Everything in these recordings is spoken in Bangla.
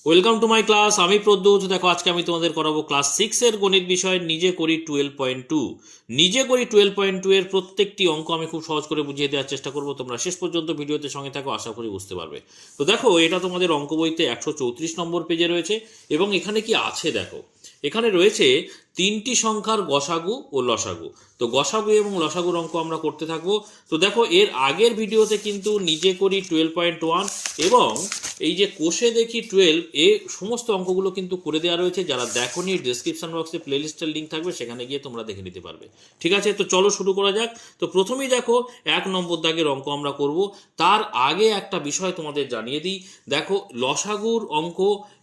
Welcome to my class. আমি প্রদ্যুৎ। দেখো আজকে আমি তোমাদের করাবো ক্লাস 6 এর গণিত বিষয় নিজে করি 12.2। নিজে করি 12.2 এর প্রত্যেকটি অঙ্ক আমি খুব সহজ করে বুঝিয়ে দেওয়ার চেষ্টা করব। তোমরা শেষ পর্যন্ত ভিডিওতে সঙ্গে থাকো, আশা করি বুঝতে পারবে। তো দেখো এটা তোমাদের অঙ্ক বইতে 134 নম্বর পেজে রয়েছে এবং এখানে কি আছে দেখো, এখানে রয়েছে তিনটি সংখ্যার গসাগু ও লসাগু। তো গসাগু এবং লসাগুর অঙ্ক আমরা করতে থাকবো। তো দেখো এর আগের ভিডিওতে কিন্তু নিজে করি 12.1 এবং এই যে কোষে দেখি 12 এই সমস্ত অঙ্কগুলো কিন্তু করে দেওয়া রয়েছে। যারা দেখোনি ডেসক্রিপশন বক্সে প্লেলিস্টের লিঙ্ক থাকবে, সেখানে গিয়ে তোমরা দেখে নিতে পারবে। ঠিক আছে, তো চলো শুরু করা যাক। তো প্রথমেই দেখো 1 নম্বর দাগের অঙ্ক আমরা করব। তার আগে একটা বিষয় তোমাদের জানিয়ে দিই। দেখো লসাগুর অঙ্ক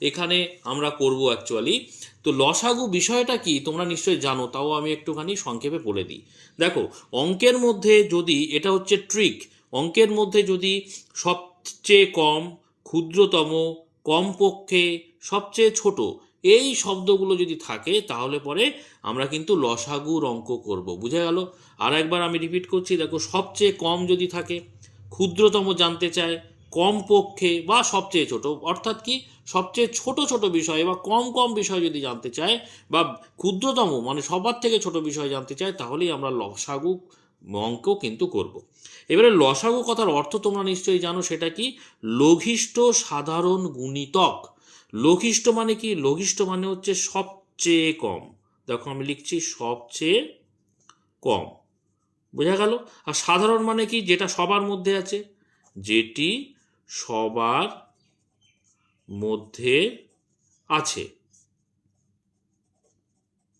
এখানে আমরা করব অ্যাকচুয়ালি। তো লসাগু বিষয়টা কি তোমরা নিশ্চয়ই জানো, তাও আমি একটুখানি সংক্ষেপে বলে দিই। দেখো অঙ্কের মধ্যে যদি, এটা হচ্ছে ট্রিক, অঙ্কের মধ্যে যদি সবচেয়ে কম, ক্ষুদ্রতম, কমপক্ষে, সবচেয়ে ছোট এই শব্দগুলো যদি থাকে তাহলে পরে আমরা কিন্তু লসাগুর অঙ্ক করব। বুঝে গেল? আর একবার আমি রিপিট করছি। দেখো সবচেয়ে কম যদি থাকে, ক্ষুদ্রতম জানতে চায়, কমপক্ষে বা সবচেয়ে ছোট, অর্থাৎ কি সবচেয়ে ছোট ছোট বিষয় বা কম কম বিষয় যদি জানতে চায়, বা ক্ষুদ্রতম মানে সবার থেকে ছোট বিষয় জানতে চায়, তাহলেই আমরা লসাগু অঙ্ক কিন্তু করব। এবারে লসাগু কথার অর্থ তোমরা নিশ্চয়ই জানো, সেটা কি? লঘিষ্ঠ সাধারণ গুণিতক। লঘিষ্ঠ মানে কি? লঘিষ্ঠ মানে হচ্ছে সবচেয়ে কম। দেখো আমি লিখছি সবচেয়ে কম। বোঝা গেল? আর সাধারণ মানে কি? যেটা সবার মধ্যে আছে, যেটি সবার মধ্যে আছে।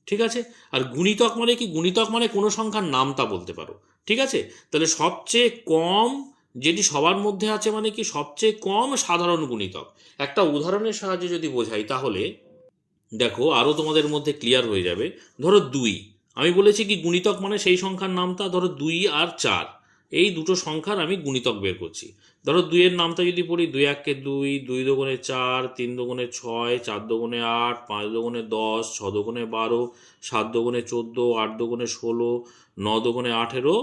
ঠিক আছে। আর গুণিতক মানে কি? গুণিতক মানে কোনো সংখ্যার নামতা বলতে পারো। ঠিক আছে, তাহলে সবচেয়ে কম যেটি সবার মধ্যে আছে মানে কি? সবচেয়ে কম সাধারণ গুণিতক। একটা উদাহরণের সাহায্যে যদি বোঝাই তাহলে দেখো আরও তোমাদের মধ্যে ক্লিয়ার হয়ে যাবে। ধরো 2, আমি বলেছি কি গুণিতক মানে সেই সংখ্যার নামতা। ধরো 2 আর 4, এই দুটো সংখ্যার আমি গুণিতক বের করছি। ধরো 2 এর নামটা যদি পড়ি, 2 একে 2, 2 দুগুণে 4, 3 দুগুণে 6, 4 দুগুণে 8, 5 দুগুণে 10, 6 দুগুণে 12, 7 দুগুণে 14, 8 দুগুণে 16, 9 দুগুণে 18,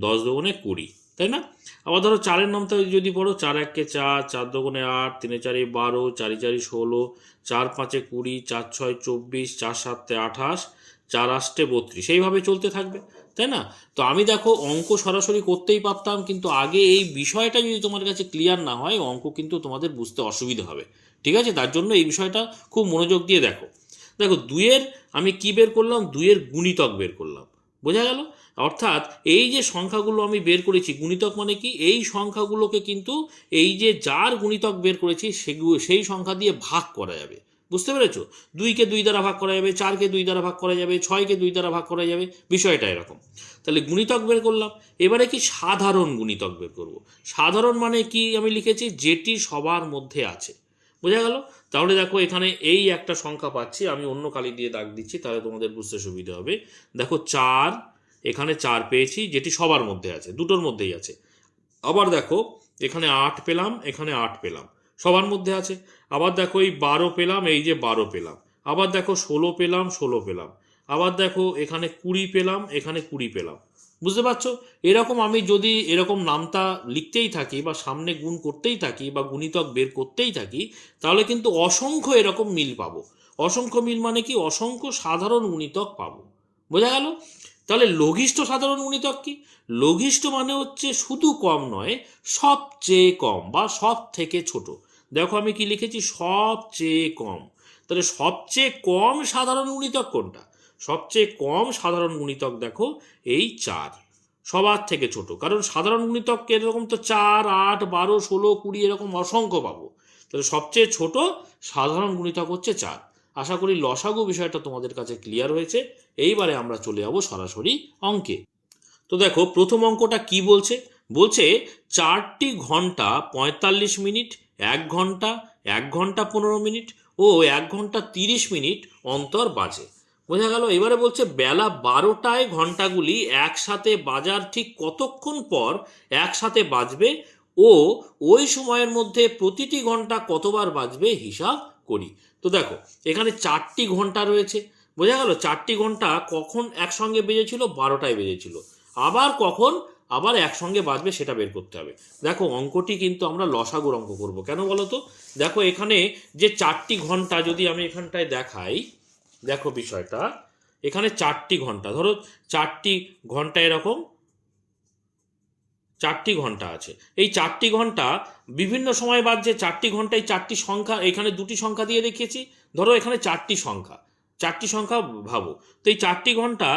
10 দুগুণে 20, তাই না? আবার ধরো 4 এর নামটা যদি পড়ো, 4 একে 4, 4 দুগুণে 8, 3 4 12, 4 4 16, 4 5 20, 4 6 24, 4 7 28, 4 8 32, এইভাবে চলতে থাকবে, তাই না? তো আমি দেখো অঙ্ক সরাসরি করতেই পারতাম, কিন্তু আগে এই বিষয়টা যদি তোমার কাছে ক্লিয়ার না হয়, অঙ্ক কিন্তু তোমাদের বুঝতে অসুবিধা হবে। ঠিক আছে, তার জন্য এই বিষয়টা খুব মনোযোগ দিয়ে দেখো। দেখো 2 এর আমি কি বের করলাম? 2 এর গুণিতক বের করলাম। বোঝা গেল? অর্থাৎ এই যে সংখ্যাগুলো আমি বের করেছি, গুণিতক মানে কি? এই সংখ্যাগুলোকে কিন্তু এই যে যার গুণিতক বের করেছি সেই সংখ্যা দিয়ে ভাগ করা যাবে। বুঝতে পেরেছো? 2কে 2 দ্বারা ভাগ করা যাবে, 4কে 2 দ্বারা ভাগ করা যাবে, 6কে 2 দ্বারা ভাগ করা যাবে। বিষয়টা এরকম। তাহলে গুণিতক বের করলাম। এবারে কি সাধারণ গুণিতক বের করব। সাধারণ মানে কি আমি লিখেছি? যেটি সবার মধ্যে আছে। বোঝা গেল? তাহলে দেখো এখানে এই একটা সংখ্যা পাচ্ছি, আমি অন্য কালি দিয়ে দাগ দিচ্ছি তাহলে তোমাদের বুঝতে সুবিধা হবে। দেখো 4, এখানে 4 পেয়েছি, যেটি সবার মধ্যে আছে, দুটোর মধ্যেই আছে। আবার দেখো এখানে 8 পেলাম, এখানে 8 পেলাম, সবার মধ্যে আছে। আবার দেখো এই 12 পেলাম, এই যে 12 পেলাম। আবার দেখো 16 পেলাম, 16 পেলাম। আবার দেখো এখানে 20 পেলাম, এখানে 20 পেলাম। বুঝতে পারছো? এরকম আমি যদি এরকম নামতা লিখতেই থাকি বা সামনে গুণ করতেই থাকি বা গুণিতক বের করতেই থাকি, তাহলে কিন্তু অসংখ্য এরকম মিল পাবো। অসংখ্য মিল মানে কি? অসংখ্য সাধারণ গুণিতক পাবো। বোঝা গেল? তাহলে লঘিষ্ঠ সাধারণ গুণিতক কি? লঘিষ্ঠ মানে হচ্ছে শুধু কম নয়, সবচেয়ে কম বা সব থেকে ছোট। দেখো আমি কি লিখেছি? সবচেয়ে কম। তাহলে সবচেয়ে কম সাধারণ গুণিতক কোনটা? সবচেয়ে কম সাধারণ গুণিতক দেখো এই 4, সবার থেকে ছোট। কারণ সাধারণ গুণিতক এরকম তো 4, 8, 12, 16, 20 এরকম অসংখ্য পাবো। তাহলে সবচেয়ে ছোট সাধারণ গুণিতক হচ্ছে 4। আশা করি লসাগু বিষয়টা তোমাদের কাছে ক্লিয়ার হয়েছে। এইবারে আমরা চলে যাব সরাসরি অঙ্কে। তো দেখো প্রথম অঙ্কটা কি বলছে? বলছে 4টি ঘন্টা 45 মিনিট, 1 ঘন্টা, 1 ঘন্টা 15 মিনিট ও 1 ঘন্টা 30 মিনিট অন্তর বাজে। বোঝা গেল? এবারে বলছে বেলা 12টায় ঘন্টাগুলি একসাথে বাজার ঠিক কতক্ষণ পর একসাথে বাজবে ও ওই সময়ের মধ্যে প্রতিটি ঘন্টা কতবার বাজবে হিসাব করি। তো দেখো এখানে 4টি ঘন্টা রয়েছে। বোঝা গেল? 4টি ঘন্টা কখন একসঙ্গে বেজেছিল? 12টায় বেজেছিল। আবার কখন? আবার একসঙ্গে বাজবে সেটা বের করতে হবে। দেখো অঙ্কটি কিন্তু আমরা লসাগুর অঙ্ক করব, কেন বলো তো? দেখো এখানে যে 4টি ঘন্টা যদি আমি এখানটায় দেখাই, দেখো বিষয়টা এখানে 4টি ঘন্টা, ধরো 4টি ঘন্টা, এরকম 4টি ঘন্টা আছে। এই 4টি ঘন্টা বিভিন্ন সময় বাজছে। 4টি ঘন্টায় 4টি সংখ্যা, এখানে 2টি সংখ্যা দিয়ে দেখিয়েছি, ধরো এখানে 4টি সংখ্যা, 4টি সংখ্যা ভাবো। তো এই 4টি ঘন্টা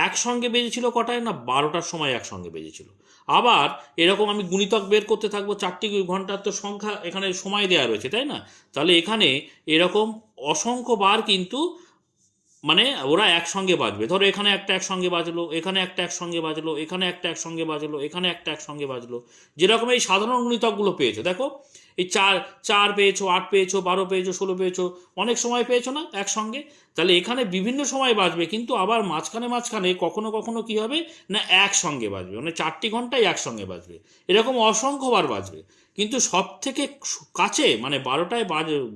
একসঙ্গে বেজেছিল কটায়? না 12টার সময় একসঙ্গে বেজেছিল। আবার এরকম আমি গুণিতক বের করতে থাকবো, 4টি ঘন্টার তো সংখ্যা এখানে সময় দেওয়া রয়েছে, তাই না? তাহলে এখানে এরকম অসংখ্য বার কিন্তু মানে ওরা একসঙ্গে বাজবে। ধরো এখানে একটা একসঙ্গে বাজলো, এখানে একটা একসঙ্গে বাজলো, এখানে একটা একসঙ্গে বাজলো, এখানে একটা একসঙ্গে বাজলো। যেরকম এই সাধারণ গুণিতকগুলো পেয়েছো, দেখো এই 4 পেয়েছো, 8 পেয়েছো, 12 পেয়েছো, 16 পেয়েছো, অনেক সময় পেয়েছো না একসঙ্গে। তাহলে এখানে বিভিন্ন সময় বাজবে, কিন্তু আবার মাঝখানে মাঝখানে কখনো কখনো কি হবে না একসঙ্গে বাজবে, মানে 4টি ঘন্টায় একসঙ্গে বাজবে, এরকম অসংখ্যবার বাজবে। কিন্তু সব থেকে কাছে মানে 12টায়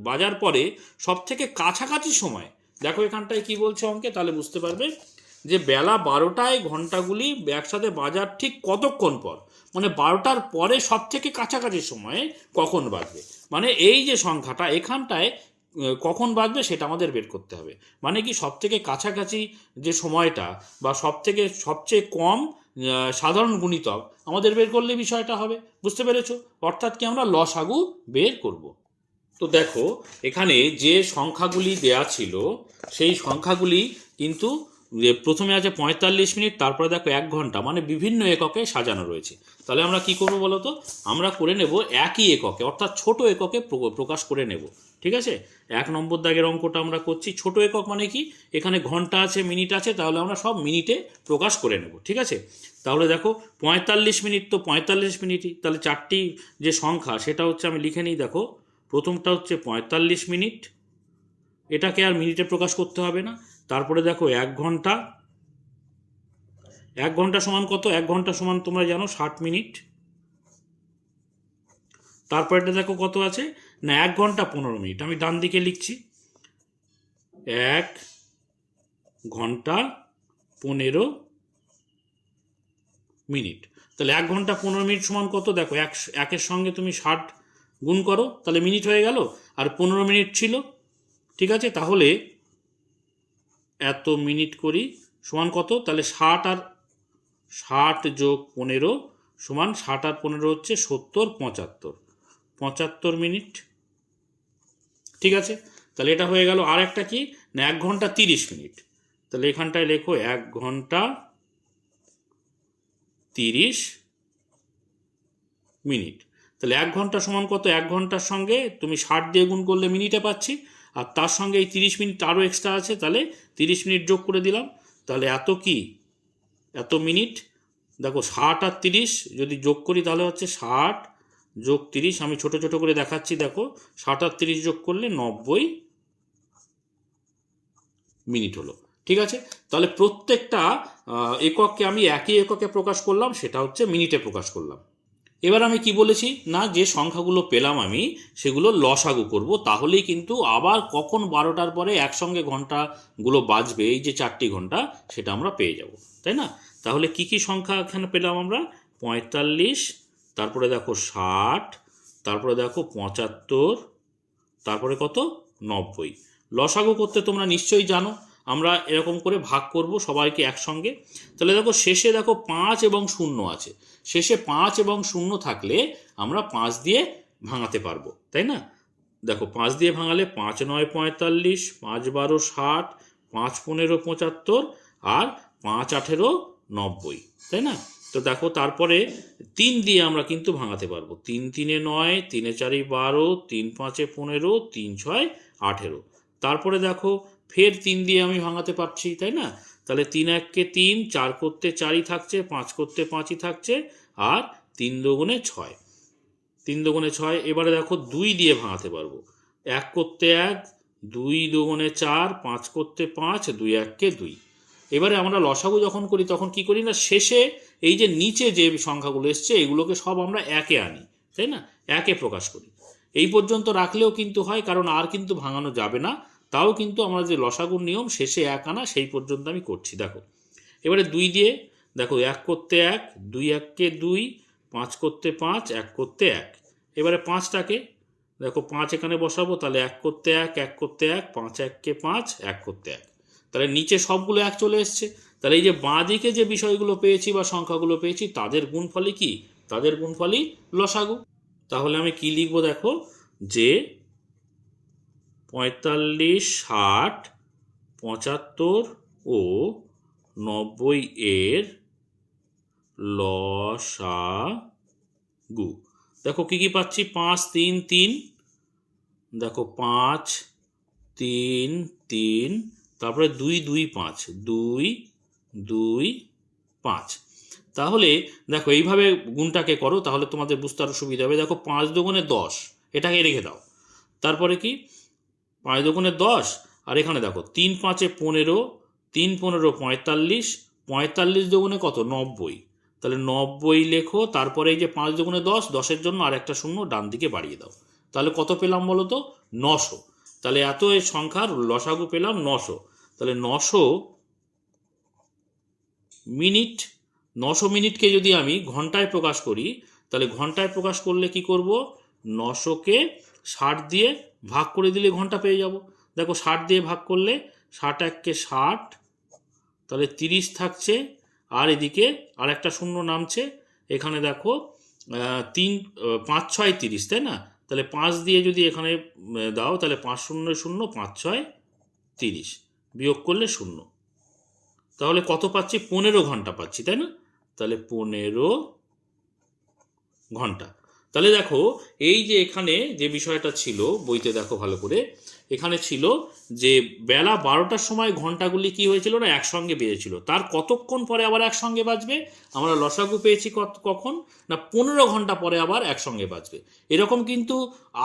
বাজার পরে সব থেকে কাছাকাছি সময়, দেখো এখানটায় কি বলছে অঙ্কে, তাহলে বুঝতে পারবে যে বেলা 12টায় ঘন্টাগুলি একসাথে বাজার ঠিক কতক্ষণ পর, মানে 12টার পরে সব থেকে কাছাকাছি সময়ে কখন বাজবে, মানে এই যে সংখ্যাটা এখানটায় কখন বাজবে সেটা আমাদের বের করতে হবে। মানে কি সব থেকে কাছাকাছি যে সময়টা বা সবচেয়ে কম সাধারণ গুণিতক আমাদের বের করলে বিষয়টা হবে। বুঝতে পেরেছো? অর্থাৎ কি আমরা লসাগু বের করব। তো দেখো এখানে যে সংখ্যাগুলি দেয়া ছিল সেই সংখ্যাগুলি কিন্তু প্রথমে আছে 45 মিনিট, তারপরে দেখো 1 ঘন্টা, মানে বিভিন্ন এককে সাজানো রয়েছে। তাহলে আমরা কি করবো বলো তো? আমরা করে নেব একই এককে, অর্থাৎ ছোট এককে প্রকাশ করে নেব। ঠিক আছে, 1 নম্বর দাগের অঙ্কটা আমরা করছি। ছোট একক মানে কি, এখানে ঘন্টা আছে, মিনিট আছে, তাহলে আমরা সব মিনিটে প্রকাশ করে নেব। ঠিক আছে, তাহলে দেখো 45 মিনিট, তো 45 মিনিটই, তাহলে 4টি যে সংখ্যা সেটা হচ্ছে, আমি লিখে নিই। দেখো প্রথমটা হচ্ছে 45 মিনিট, এটাকে আর মিনিটে প্রকাশ করতে হবে না। তারপরে দেখো 1 ঘন্টা, 1 ঘন্টা সমান কত? 1 ঘন্টা সমান তোমরা জানো 60 মিনিট। তারপরেটা দেখো কত আছে না 1 ঘন্টা 15 মিনিট, আমি ডান দিকে লিখছি 1 ঘন্টা 15 মিনিট। তাহলে 1 ঘন্টা 15 মিনিট সমান কত? দেখো একের সঙ্গে তুমি 60 গুণ করো, তাহলে মিনিট হয়ে গেল, আর 15 মিনিট ছিল। ঠিক আছে, তাহলে এত মিনিট করি সমান কত? তাহলে 60 আর 60 যোগ 15 সমান 60 আর 15 হচ্ছে 70, 75 মিনিট। ঠিক আছে, তাহলে এটা হয়ে গেল। আর একটা কি না 1 ঘন্টা 30 মিনিট, তাহলে এখানটায় লেখো 1 ঘন্টা 30 মিনিট। তাহলে 1 ঘন্টা সমান কত? 1 ঘন্টার সঙ্গে তুমি 60 দিয়ে গুণ করলে মিনিটে পাচ্ছি, আর তার সঙ্গে এই 30 মিনিট আরও এক্সট্রা আছে, তাহলে 30 মিনিট যোগ করে দিলাম। তাহলে এত মিনিট। দেখো 60 আর 30 যদি যোগ করি তাহলে হচ্ছে 60 যোগ 30, আমি ছোট ছোট করে দেখাচ্ছি। দেখো 60 আর 30 যোগ করলে 90 মিনিট হলো। ঠিক আছে, তাহলে প্রত্যেকটা এককে আমি একই এককে প্রকাশ করলাম, সেটা হচ্ছে মিনিটে প্রকাশ করলাম। এবার আমি কি বলেছি না, যে সংখ্যাগুলো পেলাম আমি সেগুলো লসাগু করব, তাহলেই কিন্তু আবার কখন 12টার পরে একসঙ্গে ঘন্টাগুলো বাজবে, এই যে 4টি ঘন্টা, সেটা আমরা পেয়ে যাব, তাই না? তাহলে কি কি সংখ্যা এখানে পেলাম আমরা? 45, তারপরে দেখো 60, তারপরে দেখো 75, তারপরে কত? 90। লসাগু করতে তোমরা নিশ্চয়ই জানো, আমরা এরকম করে ভাগ করব সবাইকে একসঙ্গে। তাহলে দেখো শেষে দেখো 5 এবং 0 আছে, শেষে 5 এবং 0 থাকলে আমরা 5 দিয়ে ভাঙাতে পারবো, তাই না? দেখো 5 দিয়ে ভাঙালে 5 9 45, 5 12 60, 5 15 75, আর 5 18 90, তাই না? তো দেখো তারপরে 3 দিয়ে আমরা কিন্তু ভাঙাতে পারবো। 3 3 9, 3 4 12, 3 5 15, 3 6 18। তারপরে দেখো ফের 3 দিয়ে আমি ভাঙাতে পারছি, তাই না? তাহলে 3 1 কে 3, 4 করতে 4ই থাকছে, 5 করতে 5ই থাকছে, আর 3 দুগুণে 6, 3 দুগুণে 6। এবারে দেখো 2 দিয়ে ভাঙাতে পারবো, 1 করতে 1, 2 দুগুণে 4, 5 করতে 5, 2 1 কে 2। এবারে আমরা লসাগু যখন করি তখন কি করি না, শেষে এই যে নিচে যে সংখ্যাগুলো এসছে এগুলোকে সব আমরা একে আনি, তাই না? একে প্রকাশ করি। এই পর্যন্ত রাখলেও কিন্তু হয়, কারণ আর কিন্তু ভাঙানো যাবে না। তাও কিন্তু আমরা যে লসাগুর নিয়ম শেষে 1 আনা, সেই পর্যন্ত আমি করছি। দেখো এবারে দেখো 1 করতে 1, 2 1-কে 2, 5 করতে 5, 1 করতে 1। এবারে 5টাকে দেখো 5 এখানে বসাবো, তাহলে 1 করতে 1, 1 করতে 1, 5 1-কে 5, 1 করতে 1। তাহলে নিচে সবগুলো 1 চলে এসছে। তাহলে এই যে বাঁ দিকে যে বিষয়গুলো পেয়েছি বা সংখ্যাগুলো পেয়েছি তাদের গুণফলই কি? তাদের গুণফলই লসাগু। তাহলে আমি কি লিখবো দেখো, যে 45, 60, 75 ও 90 এর লসাগু। দেখো কি কি পাচ্ছি, 5 3 3, দেখো 5 3 3, তারপরে 2 2 5, 2 2 5। তাহলে দেখো এইভাবে গুণটাকে করো, তাহলে তোমাদের বুঝতে আরো সুবিধা হবে। দেখো 5 দুগুণে 10, এটাকে রেখে দাও। তারপরে কি 5 দুগুণে 10, আর এখানে দেখো 3 5-এ 15, 3 15 45, 45 দুগুণে কত? 90। তাহলে 90 লেখো। তারপরে এই যে 5 দুগুণে 10, 10-এর জন্য আর একটা শূন্য ডান দিকে বাড়িয়ে দাও। তাহলে কত পেলাম বলো তো? 900। তাহলে এত এই সংখ্যার লসাগু পেলাম 900। তাহলে 900 মিনিট, 900 মিনিটকে যদি আমি ঘন্টায় প্রকাশ করি, তাহলে ঘন্টায় প্রকাশ করলে কি করব? 900-কে 60 দিয়ে ভাগ করে দিলে ঘন্টা পেয়ে যাব। দেখো 60 দিয়ে ভাগ করলে 60 1-কে 60, তাহলে 30 থাকছে, আর এদিকে আর একটা শূন্য নামছে। এখানে দেখো 3 5 6 30, তাই না? তাহলে 5 দিয়ে যদি এখানে দাও, তাহলে 5 0 0, 5 6 30, বিয়োগ করলে 0। তাহলে কত পাচ্ছি? 15 ঘন্টা পাচ্ছি, তাই না? তাহলে 15 ঘন্টা। তাহলে দেখো এই যে এখানে যে বিষয়টা ছিল বইতে, দেখো ভালো করে, এখানে ছিল যে বেলা 12টার সময় ঘন্টাগুলি কি হয়েছিল না, একসঙ্গে বেজেছিল। তার কতক্ষণ পরে আবার একসঙ্গে বাজবে? আমরা লসাগু পেয়েছি কখন না, 15 ঘন্টা পরে আবার একসঙ্গে বাজবে। এরকম কিন্তু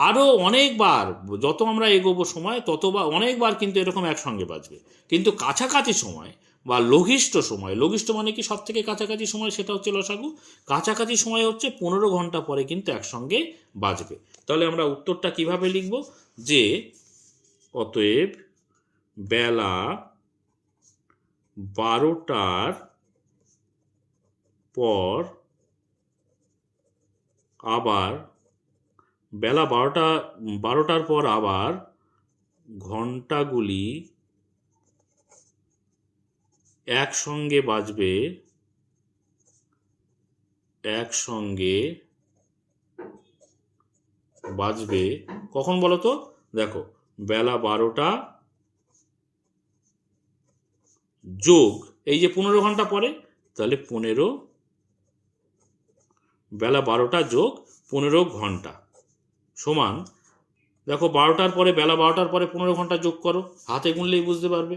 আরও অনেকবার, যত আমরা এগোবো সময় ততবার অনেকবার কিন্তু এরকম একসঙ্গে বাজবে। কিন্তু কাছাকাছি সময় বা লঘিষ্ঠ সময়, লঘিষ্ঠ মানে কি সব থেকে কাছাকাছি সময়, সেটা হচ্ছে লসাগু। কাছাকাছি সময় হচ্ছে 15 ঘন্টা পরে কিন্তু একসঙ্গে বাজবে। তাহলে আমরা উত্তরটা কিভাবে লিখব, যে অতএব বেলা 12টার পর আবার, বেলা 12টার পর আবার ঘন্টাগুলি একসঙ্গে বাজবে, একসঙ্গে বাজবে। কখন বলো তো? দেখো বেলা 12টা যোগ এই যে 15 ঘন্টা পরে, তাহলে 15, বেলা 12টা যোগ 15 ঘন্টা সমান, দেখো 12টার পরে, বেলা 12টার পরে 15 ঘন্টা যোগ করো, হাতে গুনলেই বুঝতে পারবে।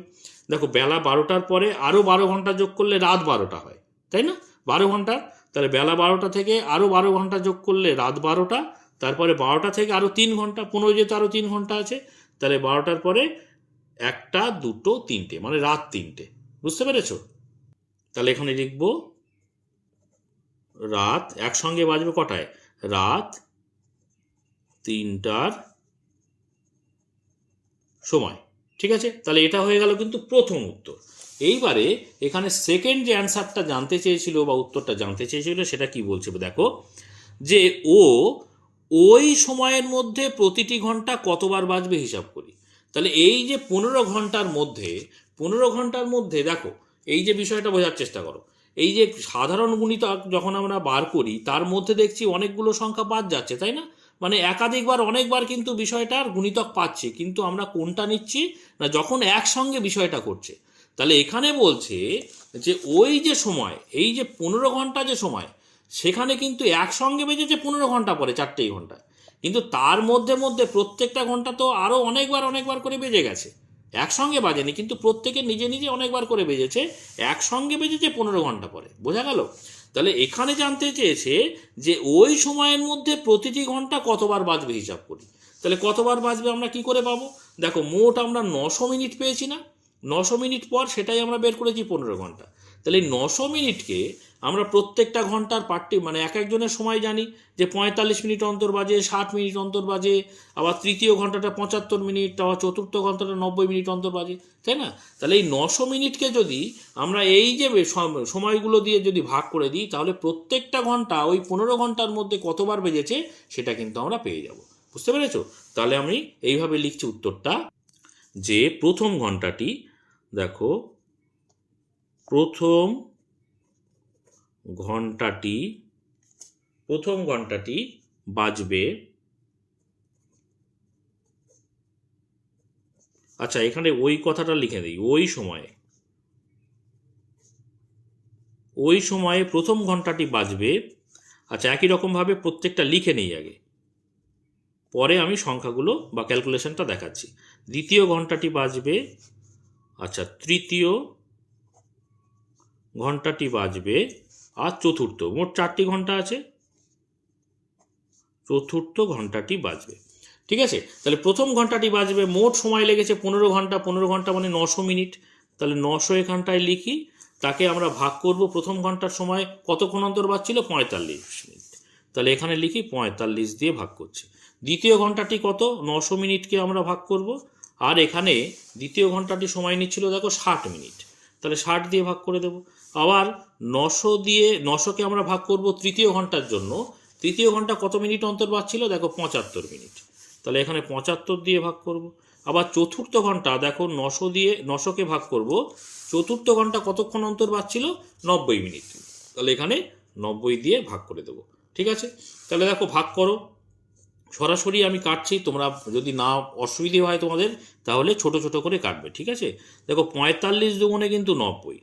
দেখো বেলা 12টার পরে আরও 12 ঘন্টা যোগ করলে রাত 12টা হয়, তাই না? 12 ঘন্টা। তাহলে বেলা 12টা থেকে আরও 12 ঘন্টা যোগ করলে রাত 12টা। তারপরে 12টা থেকে আরও 3 ঘন্টা, 15 যেহেতু আরও 3 ঘন্টা আছে, তাহলে 12টার পরে 1টা 2টো 3টে, মানে রাত 3টে। বুঝতে পেরেছো? তাহলে এখানে লিখব রাত একসঙ্গে বাজবে কটায়? রাত 3টার সময়। ঠিক আছে? তাহলে এটা হয়ে গেল কিন্তু প্রথম উত্তর। এইবারে এখানে সেকেন্ড যে অ্যান্সারটা জানতে চেয়েছিল বা উত্তরটা জানতে চেয়েছিল, সেটা কি বলছে দেখো, যে ওই সময়ের মধ্যে প্রতিটি ঘন্টা কতবার বাজবে হিসাব করি। তাহলে এই যে 15 ঘন্টার মধ্যে, 15 ঘন্টার মধ্যে দেখো এই যে বিষয়টা বোঝার চেষ্টা করো। এই যে সাধারণ গুণিতক যখন আমরা বার করি, তার মধ্যে দেখছি অনেকগুলো সংখ্যা বাদ যাচ্ছে, তাই না? মানে একাধিকবার, অনেকবার কিন্তু বিষয়টার গুণিতক পাচ্ছি, কিন্তু আমরা কোনটা নিচ্ছি না, যখন একসঙ্গে বিষয়টা করছে। তাহলে এখানে বলছে যে ওই যে সময়, এই যে 15 ঘন্টা যে সময়, সেখানে কিন্তু একসঙ্গে বেজেছে 15 ঘন্টা পরে 4টেই ঘন্টা, কিন্তু তার মধ্যে মধ্যে প্রত্যেকটা ঘন্টা তো আরও অনেকবার করে বেজে গেছে, একসঙ্গে বাজেনি, কিন্তু প্রত্যেকে নিজে নিজে অনেকবার করে বেজেছে, একসঙ্গে বেজেছে 15 ঘন্টা পরে। বোঝা গেল? তাহলে এখানে জানতে চেয়েছে যে ওই সময়ের মধ্যে প্রতিটি ঘন্টা কতবার বাজবে হিসাব করি। তাহলে কতবার বাজবে আমরা কি করে পাবো? দেখো মোট আমরা 900 মিনিট পেয়েছি না, 900 মিনিট পর সেটাই আমরা বের করেছি 15 ঘন্টা। তাহলে এই 900 মিনিটকে আমরা প্রত্যেকটা ঘন্টার মানে এক একজনের সময় জানি যে 45 মিনিট অন্তর বাজে, 60 মিনিট অন্তর বাজে, আবার তৃতীয় ঘন্টাটা 75 মিনিট, আবার চতুর্থ ঘন্টাটা 90 মিনিট অন্তর বাজে, তাই না? তাহলে এই 900 মিনিটকে যদি আমরা এই যে সময়গুলো দিয়ে যদি ভাগ করে দিই, তাহলে প্রত্যেকটা ঘন্টা ওই 15 ঘন্টার মধ্যে কতবার বেজেছে সেটা কিন্তু আমরা পেয়ে যাব। বুঝতে পেরেছো? তাহলে আমি এইভাবে লিখছি উত্তরটা, যে প্রথম ঘন্টাটি, দেখো প্রথম ঘন্টাটি বাজবে, আচ্ছা এখানে ওই কথাটা লিখে দিই, ওই সময়ে প্রথম ঘন্টাটি বাজবে। আচ্ছা একই রকমভাবে প্রত্যেকটা লিখে নেই আগে, পরে আমি সংখ্যাগুলো বা ক্যালকুলেশনটা দেখাচ্ছি। দ্বিতীয় ঘন্টাটি বাজবে, আচ্ছা তৃতীয় ঘন্টাটি বাজবে, আর চতুর্থ, মোট 4টি ঘন্টা আছে, চতুর্থ ঘন্টাটি বাজবে। ঠিক আছে, তাহলে প্রথম ঘন্টাটি বাজবে, মোট সময় লেগেছে 15 ঘন্টা, 15 ঘন্টা মানে 900 মিনিট। তাহলে 900 এখানটায় লিখি, তাকে আমরা ভাগ করব, প্রথম ঘন্টার সময় কতক্ষণ অন্তর বাজছিল, 45 মিনিট, তাহলে এখানে লিখি 45 দিয়ে ভাগ করছি। দ্বিতীয় ঘন্টাটি কত, 900 মিনিটকে আমরা ভাগ করব, আর এখানে দ্বিতীয় ঘন্টাটি সময় নিচ্ছিল দেখো 60 মিনিট, তাহলে 60 দিয়ে ভাগ করে দেব। আবার 900কে আমরা ভাগ করব তৃতীয় ঘন্টার জন্য, তৃতীয় ঘন্টা কত মিনিট অন্তর বাজছিল, দেখো 75 মিনিট, তাহলে এখানে 75 দিয়ে ভাগ করব। আবার চতুর্থ ঘন্টা দেখো 900কে ভাগ করব, চতুর্থ ঘন্টা কতক্ষণ অন্তর বাজছিল, 90 মিনিট, তাহলে এখানে 90 দিয়ে ভাগ করে দেব। ঠিক আছে, তাহলে দেখো ভাগ করো, সরাসরি আমি কাটছি, তোমরা যদি না অসুবিধে হয় তোমাদের, তাহলে ছোট ছোট করে কাটবে। ঠিক আছে, দেখো 45 দুগুণে কিন্তু 90,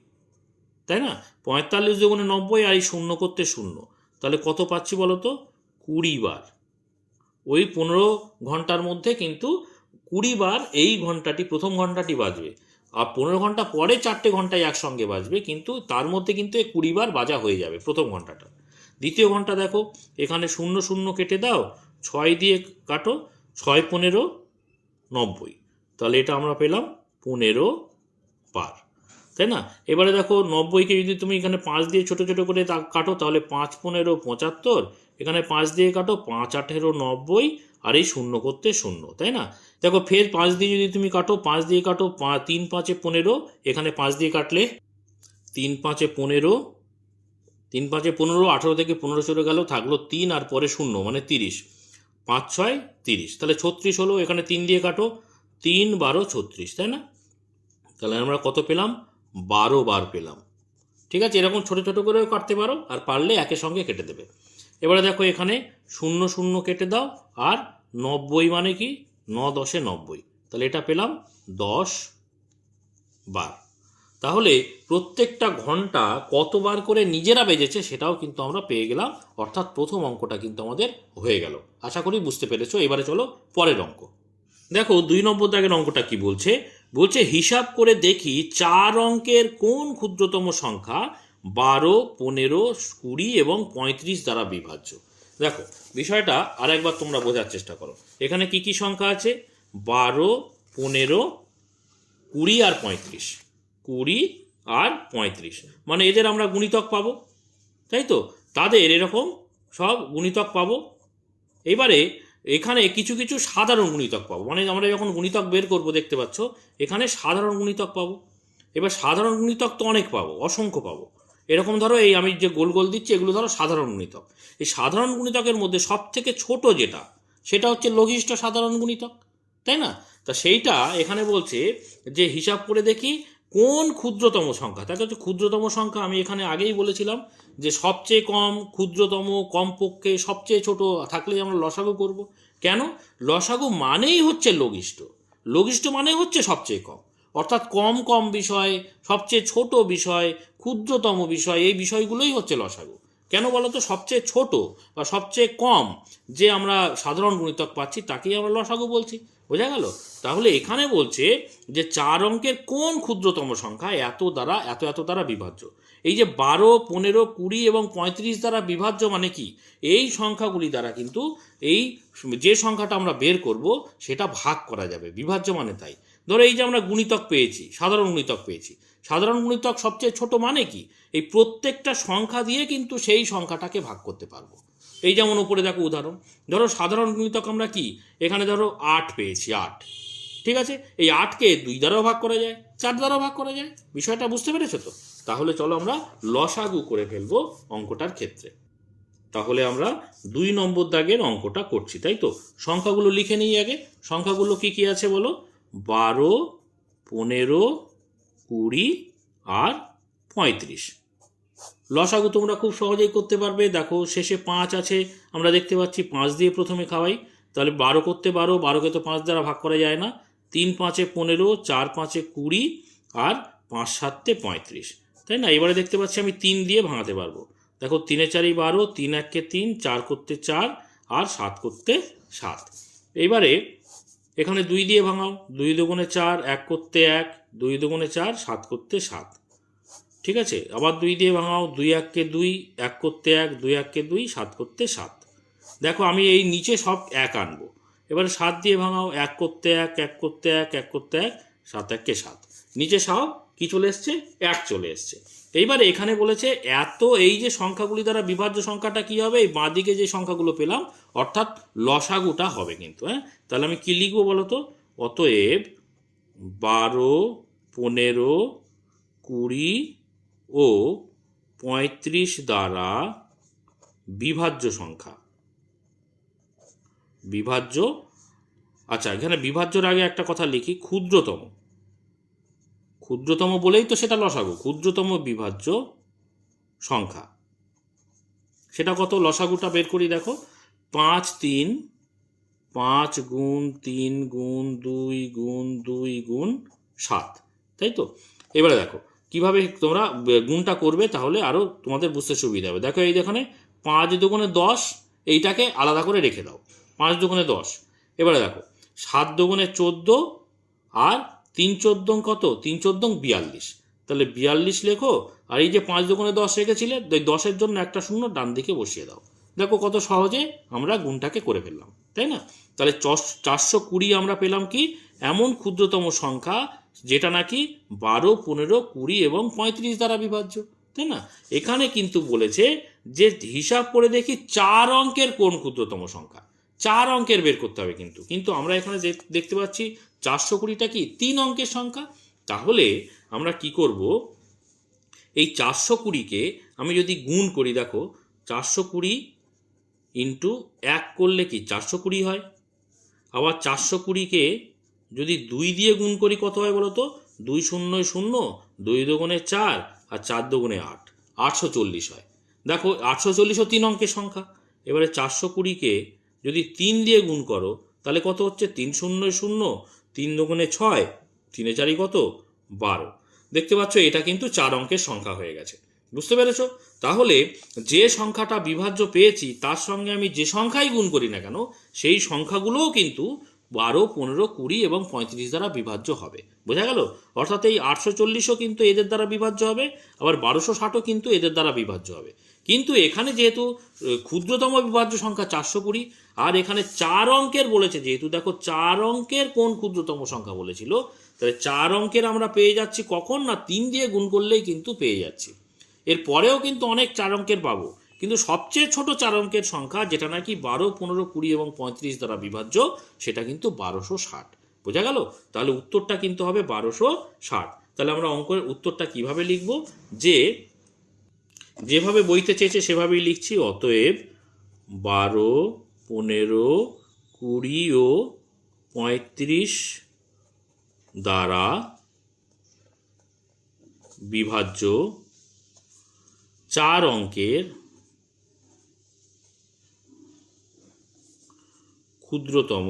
তাই না? 45 দুগুণে 90, আর এই শূন্য করতে শূন্য, তাহলে কত পাচ্ছি বলো তো, 20 বার। ওই 15 ঘন্টার মধ্যে কিন্তু 20 বার এই ঘন্টাটি, প্রথম ঘন্টাটি বাজবে, আর 15 ঘন্টা পরে 4টে ঘন্টায় একসঙ্গে বাজবে, কিন্তু তার মধ্যে কিন্তু 20 বার বাজা হয়ে যাবে প্রথম ঘন্টাটা। দ্বিতীয় ঘন্টা দেখো, এখানে 0 0 কেটে দাও, 6 দিয়ে কাটো, 6 15 90, তাহলে এটা আমরা পেলাম 15 বার, তাই না? এবারে দেখো 90কে যদি তুমি এখানে 5 দিয়ে ছোট ছোট করে কাটো, তাহলে 5 15 75, এখানে 5 দিয়ে কাটো, 5 18 90, আর এই শূন্য করতে শূন্য, তাই না? দেখো ফের 5 দিয়ে যদি তুমি কাটো, 5 দিয়ে কাটো, 3 5 15, এখানে 5 দিয়ে কাটলে 3 5 15, 3 5 15, 18 থেকে 15 চলে গেল, থাকলো 3, আর পরে শূন্য মানে 30, 5 6 30, তাহলে 36 হলো। এখানে 3 দিয়ে কাটো, 3 12 36, তাই না? তাহলে আমরা কত পেলাম, 12 বার পেলাম। ঠিক আছে, এরকম ছোট ছোট করেও কাটতে পারো, আর পারলে একের সঙ্গে কেটে দেবে। এবারে দেখো এখানে 0 0 কেটে দাও, আর 90 মানে কি, 9 10 90, তাহলে এটা পেলাম 10 বার। তাহলে প্রত্যেকটা ঘন্টা কতবার করে নিজেরা বেজেছে সেটাও কিন্তু আমরা পেয়ে গেলাম, অর্থাৎ প্রথম অঙ্কটা কিন্তু আমাদের হয়ে গেল। আশা করি বুঝতে পেরেছো। এবারে চলো পরের অঙ্ক। দেখো 2 নম্বর দাগের অঙ্কটা কি বলছে, হিসাব করে দেখি 4 অঙ্কের কোন ক্ষুদ্রতম সংখ্যা 12 15 20 এবং 35 দ্বারা বিভাজ্য। দেখো বিষয়টা আর একবার তোমরা বোঝার চেষ্টা করো। এখানে কি কি সংখ্যা আছে, 12 15 20 আর 35, 20 আর 35, মানে এদের আমরা গুণিতক পাবো, তাই তো? তাদের এরকম সব গুণিতক পাবো। এবারে এখানে কিছু কিছু সাধারণ গুণিতক পাবো, মানে আমরা যখন গুণিতক বের করব দেখতে পাচ্ছ এখানে সাধারণ গুণিতক পাবো। এবার সাধারণ গুণিতক তো অনেক পাবো, অসংখ্য পাবো। এরকম ধরো এই আমি যে গোল গোল দিচ্ছি এগুলো ধরো সাধারণ গুণিতক। এই সাধারণ গুণিতকের মধ্যে সব থেকে ছোট যেটা, সেটা হচ্ছে লঘিষ্ঠ সাধারণ গুণিতক, তাই না? তা সেইটা এখানে বলছে যে হিসাব করে দেখি কোন ক্ষুদ্রতম সংখ্যা। তাকে হচ্ছে ক্ষুদ্রতম সংখ্যা, আমি এখানে আগেই বলেছিলাম যে সবচেয়ে কম, ক্ষুদ্রতম, কমপক্ষে, সবচেয়ে ছোট থাকলেই আমরা লসাগু করব। কেন? লসাগু মানেই হচ্ছে লঘিষ্ঠ, লঘিষ্ঠ মানে হচ্ছে সবচেয়ে কম, অর্থাৎ কম কম বিষয়, সবচেয়ে ছোট বিষয়, ক্ষুদ্রতম বিষয়, এই বিষয়গুলোই হচ্ছে লসাগু। কেন বলো তো? সবচেয়ে ছোট বা সবচেয়ে কম যে আমরা সাধারণ গুণিতক পাচ্ছি তাকেই আমরা লসাগু বলছি। বোঝা গেল? তাহলে এখানে বলছে যে 4 অঙ্কের কোন ক্ষুদ্রতম সংখ্যা এত দ্বারা বিভাজ্য। এই যে 12 15 20 এবং 35 দ্বারা বিভাজ্য মানে কি, এই সংখ্যাগুলি দ্বারা কিন্তু এই যে সংখ্যাটা আমরা বের করব সেটা ভাগ করা যাবে, বিভাজ্য মানে তাই। ধরো এই যে আমরা গুণিতক পেয়েছি, সাধারণ গুণিতক পেয়েছি, সাধারণ গুণিতক সবচেয়ে ছোট মানে কি, এই প্রত্যেকটা সংখ্যা দিয়ে কিন্তু সেই সংখ্যাটাকে ভাগ করতে পারবো। এই যেমন উপরে দেখো উদাহরণ, ধরো সাধারণ গুণিতক আমরা কি, এখানে ধরো 8 পেয়েছি, 8, ঠিক আছে, এই 8কে 2 দ্বারাও ভাগ করা যায়, 4 দ্বারাও ভাগ করা যায়। বিষয়টা বুঝতে পেরেছো তো? তাহলে চলো আমরা লসাগু করে ফেলবো অঙ্কটার ক্ষেত্রে। তাহলে আমরা 2 নম্বর দাগের অঙ্কটা করছি, তাই তো? সংখ্যাগুলো লিখে নিই আগে। সংখ্যাগুলো কি কি আছে বলো? 12, 15, 20 আর 35। লসাগু তোমরা খুব সহজেই করতে পারবে। দেখো শেষে 5 আছে, আমরা দেখতে পাচ্ছি 5 দিয়ে প্রথমে খাওয়াই। তাহলে 12 করতে 12, 12কে তো 5 দ্বারা ভাগ করা যায় না। 3 5 15, 4 5 20 আর 5 7 35, তাই না? এবারে দেখতে পাচ্ছি আমি 3 দিয়ে ভাঙাতে পারবো। দেখো 3 4 12, 3 1 3, 4 করতে 4 আর 7 করতে 7। এইবারে এখানে 2 দিয়ে ভাঙাও, 2 দুগুণে 4, 1 করতে 1, 2 দুগুণে 4, 7 করতে 7, ঠিক আছে। আবার 2 দিয়ে ভাঙাও, 2 1 কে 2, 1 করতে 1, 2 1 কে 2, 7 করতে 7। দেখো আমি এই নিচে সব 1 আনবো। এবারে 7 দিয়ে ভাঙাও, 1 করতে 1, 1 করতে 1, 1 করতে 1, 7 1 কে 7। নিচে সব কি চলে এসছে? 1 চলে এসছে। এইবারে এখানে বলেছে এই যে সংখ্যাগুলি দ্বারা বিভাজ্য সংখ্যাটা কি হবে? এই বাঁদিকে যে সংখ্যাগুলো পেলাম অর্থাৎ লসাগুটা হবে কিন্তু। হ্যাঁ, তাহলে আমি কি লিখবো বলো তো? অতএব 12, 15, 20 ও 35 দ্বারা বিভাজ্য সংখ্যা। বিভাজ্য, আচ্ছা এখানে বিভাজ্যর আগে একটা কথা লিখি, ক্ষুদ্রতম। ক্ষুদ্রতম বলেই তো সেটা লসাগু। ক্ষুদ্রতম বিভাজ্য সংখ্যা সেটা কত? লসাগুটা বের করি। দেখো 5 3, 5 গুণ 3 গুণ 2 গুণ 2 গুণ 7, তাই তো? এবারে দেখো কিভাবে তোমরা গুণটা করবে, তাহলে আরো তোমাদের বুঝতে সুবিধা হবে। দেখো এই এখানে 5 দুগুণে 10, এইটাকে আলাদা করে রেখে দাও, 5 দুগুণে 10। এবারে দেখো 7 দুগুণে 14 আর 3 14 কত? 3 14 42, তাহলে 42 লেখো। আর এই যে 5 দুগুণে 10 রেখেছিলে, 10-এর জন্য একটা শূন্য ডান দিকে বসিয়ে দাও। দেখো কত সহজে আমরা গুণটাকে করে ফেললাম, তাই না? তাহলে 420 আমরা পেলাম কি? এমন ক্ষুদ্রতম সংখ্যা যেটা নাকি 12, 15, 20 এবং 35 দ্বারা বিভাজ্য, তাই না? এখানে কিন্তু বলেছে যে হিসাব করে দেখি 4 অঙ্কের কোন ক্ষুদ্রতম সংখ্যা। 4 অঙ্কের বের করতে হবে কিন্তু আমরা এখানে দেখতে পাচ্ছি 420টা কি 3 অঙ্কের সংখ্যা। তাহলে আমরা কি করব? এই 420কে আমি যদি গুণ করি, দেখো 420 ইন্টু 1 করলে কি 420 হয়। আবার 420কে যদি 2 দিয়ে গুণ করি কত হয় বলো তো? 2 0 0, 2 দুগুণে 4 আর 4 দুগুণে 8, 840 হয়। দেখো 840ও 3 অঙ্কের সংখ্যা। এবারে 420কে যদি 3 দিয়ে গুণ করো তাহলে কত হচ্ছে? 3 0 0, 3 দুগুণে 6, 3 4 কত? 12। দেখতে পাচ্ছ এটা কিন্তু 4 অঙ্কের সংখ্যা হয়ে গেছে। বুঝতে পেরেছো? তাহলে যে সংখ্যাটা বিভাজ্য পেয়েছি তার সঙ্গে আমি যে সংখ্যাই গুণ করি না কেন সেই সংখ্যাগুলোও কিন্তু 12, 15, 20 এবং 35 দ্বারা বিভাজ্য হবে। বোঝা গেল? অর্থাৎ এই 840ও কিন্তু এদের দ্বারা বিভাজ্য হবে, আবার 1260ও কিন্তু এদের দ্বারা বিভাজ্য হবে। কিন্তু এখানে যেহেতু ক্ষুদ্রতম বিভাজ্য সংখ্যা 420 আর এখানে 4 অঙ্কের বলেছে, যেহেতু দেখো 4 অঙ্কের কোন ক্ষুদ্রতম সংখ্যা বলেছিল, তাহলে 4 অঙ্কের আমরা পেয়ে যাচ্ছি কখন? না 3 দিয়ে গুণ করলেই কিন্তু পেয়ে যাচ্ছি। এর পরেও কিন্তু অনেক 4 অঙ্কের পাবো, কিন্তু সবচেয়ে ছোট 4 অঙ্কের সংখ্যা যেটা নাকি 12, 15, 20 এবং 35 দ্বারা বিভাজ্য সেটা কিন্তু 1260। বোঝা গেল? তাহলে উত্তরটা কিন্তু হবে 1260। তাহলে আমরা অঙ্কের উত্তরটা কিভাবে লিখব? যেভাবে বইতে চেয়েছে সেভাবেই লিখছি। অতএব 12, 15, 20 ও 35 দ্বারা বিভাজ্য 4 অঙ্কের ক্ষুদ্রতম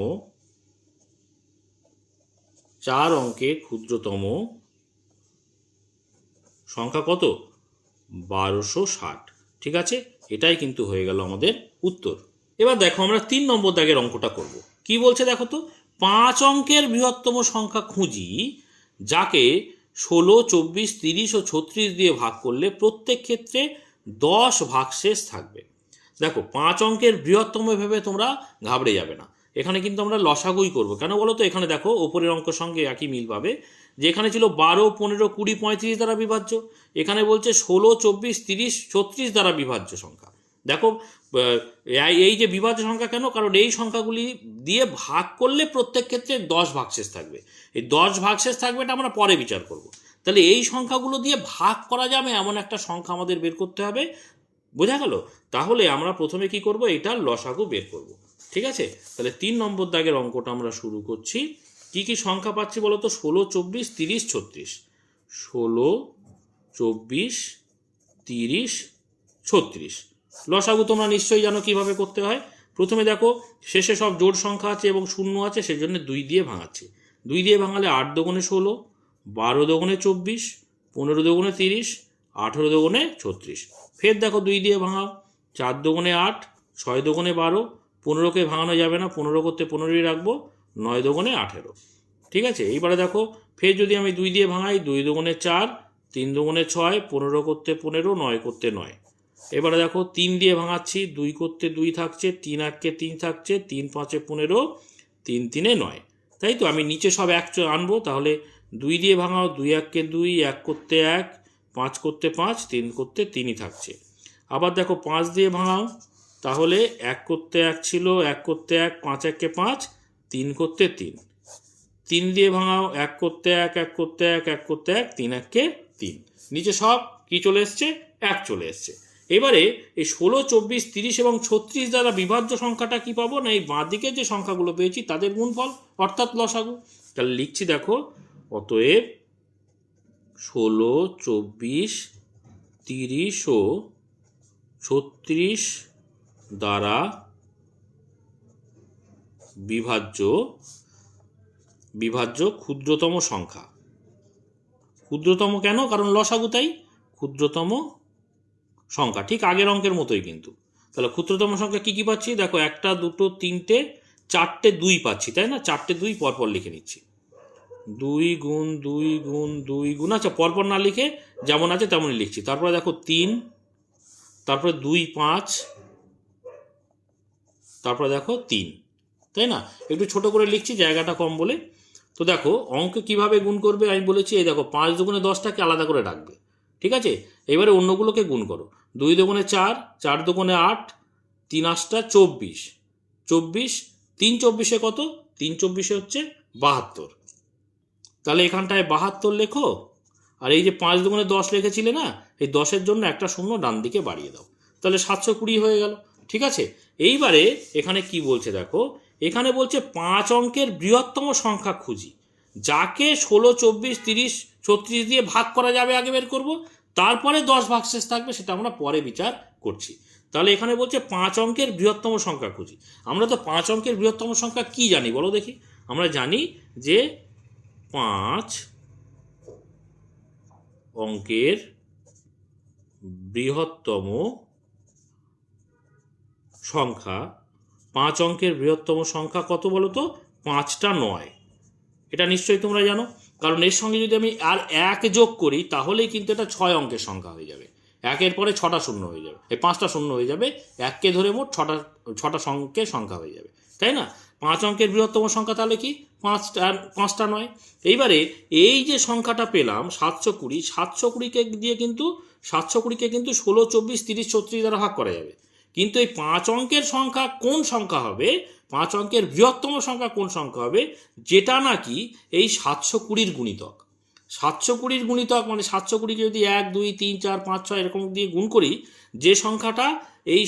সংখ্যা কত? 1260। ঠিক আছে, এটাই কিন্তু হয়ে গেল আমাদের উত্তর। এবার দেখো আমরা 3 নম্বর দাগের অঙ্কটা করব। কি বলছে দেখো তো? 5 অঙ্কের বৃহত্তম সংখ্যা খুঁজি যাকে 16, 24, 30 ও 36 দিয়ে ভাগ করলে প্রত্যেক ক্ষেত্রে 10 ভাগশেষ থাকবে। দেখো 5 অঙ্কের বৃহত্তম ভেবে তোমরা ঘাবড়ে যাবে না, এখানে কিন্তু আমরা লসাগুই করব। কেন বলো তো? এখানে দেখো ওপরের অঙ্কের সঙ্গে একই মিল পাবে। যেখানে ছিল 12, 15, 20, 35 দ্বারা বিভাজ্য, এখানে বলছে 16, 24, 30, 36 দ্বারা বিভাজ্য সংখ্যা। দেখো এই যে বিভাজ্য সংখ্যা কেন, কারণ এই সংখ্যাগুলি দিয়ে ভাগ করলে প্রত্যেক ক্ষেত্রে 10 ভাগশেষ থাকবে। এই 10 ভাগশেষ থাকবে, এটা আমরা পরে বিচার করব। তাহলে এই সংখ্যাগুলো দিয়ে ভাগ করা যাবে এমন একটা সংখ্যা আমাদের বের করতে হবে, বোঝা গেল? তাহলে আমরা প্রথমে কি করব, এটার লসাগু বের করব। ঠিক আছে, তাহলে 3 নম্বর দাগের অঙ্কটা আমরা শুরু করছি। কি কি সংখ্যা পাচ্ছি বলো তো? 16, 24, 30, 36। 16, 24, 30, 36। লসাগু তোমরা নিশ্চয়ই জানো কিভাবে করতে হয়। প্রথমে দেখো শেষে সব জোড় সংখ্যা আছে এবং শূন্য আছে, সেজন্য 2 দিয়ে ভাঙাচ্ছি। 2 দিয়ে ভাঙালে 8 দুগুণে 16, 12 দুগুণে 24, 15 দুগুণে 30, 18 দুগুণে 36। ফের দেখো 2 দিয়ে ভাঙাও, 4 দুগুণে 8, 6 দুগুণে 12, 15কে ভাঙানো যাবে না, 15 করতে 15ই রাখবো, 9 দুগুণে 18। ঠিক আছে, এইবারে দেখো ফের যদি আমি 2 দিয়ে ভাঙাই, 2 দুগুণে 4, 3 দুগুণে 6, 15 করতে 15, 9 করতে 9। এবারে দেখো 3 দিয়ে ভাঙাচ্ছি, 2 করতে 2 থাকছে, 3 এককে 3 থাকছে, 3 5 15, 3 3 9। তাই তো, আমি নিচে সব 1 আনবো, তাহলে 2 দিয়ে ভাঙাও, 2 এককে 2, 1 করতে 1, 5 করতে 5, 3 করতে 3ই থাকছে। আবার দেখো 5 দিয়ে ভাঙাও, তাহলে 1 করতে 1 ছিল, 1 করতে 1, 5 এককে 5, 3 করতে 3। 3 দিয়ে ভাঙাও, 1 করতে 1, 1 করতে 1, 1 করতে 1, 3 এককে 3। নিচে সব কি চলে এসছে? 1 চলে এসছে। এবারে এই 16, 24, 30 এবং 36 দ্বারা বিভাজ্য সংখ্যাটা কি পাবো না, এই বাঁ দিকে যে সংখ্যাগুলো পেয়েছি তাদের গুণফল, অর্থাৎ লসাগু। তাহলে লিখছি দেখো, অতএব 16, 24, 30 ও 36 দ্বারা বিভাজ্য ক্ষুদ্রতম সংখ্যা। ক্ষুদ্রতম কেন? কারণ লসাগু, তাই ক্ষুদ্রতম সংখ্যা, ঠিক আগের অঙ্কের মতোই কিন্তু। তাহলে ক্ষুদ্রতম সংখ্যা কি কি পাচ্ছি দেখো, 1, 2, 3, 4টে 2 পাচ্ছি, তাই না? 4টে 2 পরপর লিখে নিচ্ছি। 2 গুণ 2 গুণ 2 গুণ, আচ্ছা পরপর না লিখে যেমন আছে তেমনই লিখছি। তারপরে দেখো 3, তারপরে 2, 5, তারপরে দেখো 3, তাই না? একটু ছোট করে লিখছি, জায়গাটা কম বলে। তো দেখো অঙ্ক কিভাবে গুণ করবে আমি বলেছি, এই দেখো 5 দুগুণে 10টাকে আলাদা করে রাখবে। ঠিক আছে, এবারে অন্যগুলোকে গুণ করো। 2 দুগুণে 4, 4 দুগুণে 8, 3 8টা 24, 24, 3 24-এ কত? 3 24-এ হচ্ছে 72। তাহলে এখানটায় 72 লেখো, আর এই যে 5 দুগুণে 10 লিখেছিলে না, এই 10-এর জন্য একটা শূন্য ডান দিকে বাড়িয়ে দাও, তাহলে 720 হয়ে গেল। ঠিক আছে, এইবারে এখানে কি বলছে দেখো, এখানে বলছে 5 অঙ্কের বৃহত্তম সংখ্যা খুঁজি, যাকে 16, 24, 30, 36 দিয়ে ভাগ করা যাবে আগে বের করব, তারপরে 10 ভাগশেষ থাকবে, সেটা আমরা পরে বিচার করছি। তাহলে এখানে বলছে 5 অঙ্কের বৃহত্তম সংখ্যা খুঁজি। আমরা তো 5 অঙ্কের বৃহত্তম সংখ্যা কি জানি বলো দেখি? আমরা জানি যে 5 অঙ্কের বৃহত্তম সংখ্যা, 5 অঙ্কের বৃহত্তম সংখ্যা কত বলো তো? 5টা 9। এটা নিশ্চয়ই তোমরা জানো, কারণ এর সঙ্গে যদি আমি আর 1 যোগ করি তাহলেই কিন্তু এটা 6 অঙ্কের সংখ্যা হয়ে যাবে। 1-এর পরে 6টা শূন্য হয়ে যাবে, এই 5টা শূন্য হয়ে যাবে, 1কে ধরে মোট 6টা অঙ্কের সংখ্যা হয়ে যাবে, তাই না? 5 অঙ্কের বৃহত্তম সংখ্যা তাহলে কি? 5টা 9। এইবারে এই যে সংখ্যাটা পেলাম 720, 720কে দিয়ে কিন্তু 720কে কিন্তু 16, 24, 30, 36 দ্বারা ভাগ করা যাবে। কিন্তু এই 5 অঙ্কের সংখ্যা কোন সংখ্যা হবে, 5 অঙ্কের বৃহত্তম সংখ্যা কোন সংখ্যা হবে, যেটা নাকি এই 720-র গুণিতক। 720-র গুণিতক মানে 720-কে যদি 1, 2, 3, 4, 5, 6 এরকম দিয়ে গুণ করি, যে সংখ্যাটা এই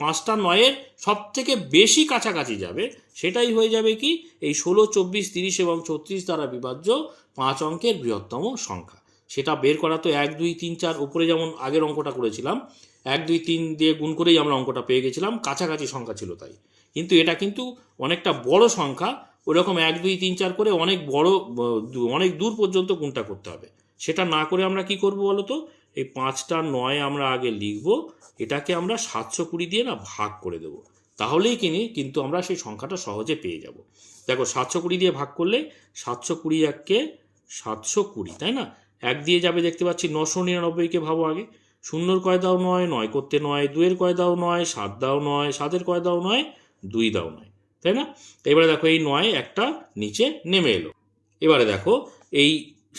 5টা 9-এর সব থেকে বেশি কাছাকাছি যাবে, সেটাই হয়ে যাবে কি এই 16, 24, 30 এবং 36 দ্বারা বিভাজ্য 5 অঙ্কের বৃহত্তম সংখ্যা। সেটা বের করা তো 1, 2, 3, 4 উপরে যেমন আগের অঙ্কটা করেছিলাম, 1, 2, 3 দিয়ে গুণ করেই আমরা অঙ্কটা পেয়ে গেছিলাম, কাছাকাছি সংখ্যা ছিল তাই। কিন্তু এটা কিন্তু অনেকটা বড় সংখ্যা, ওরকম 1, 2, 3, 4 করে অনেক দূর পর্যন্ত গুণটা করতে হবে। সেটা না করে আমরা কি করব বলো তো, এই 5টা 9 আমরা আগে লিখব, এটাকে আমরা 720 দিয়ে না ভাগ করে দেব, তাহলেই কিন্তু আমরা সেই সংখ্যাটা সহজে পেয়ে যাব। দেখো 720 দিয়ে ভাগ করলে 720 1-কে 720, তাই না? 1 দিয়ে যাবে দেখতে পাচ্ছি, 999কে ভাবো আগে, 0-র কয় দাও 9, 9 করতে 9, 2-এর কয় দাও 9, 7 দাও 9, 7-এর কয় দাও 9, 2 দাও 9, তাই না? এবারে দেখো এই 9 একটা নিচে নেমে এলো। এবারে দেখো এই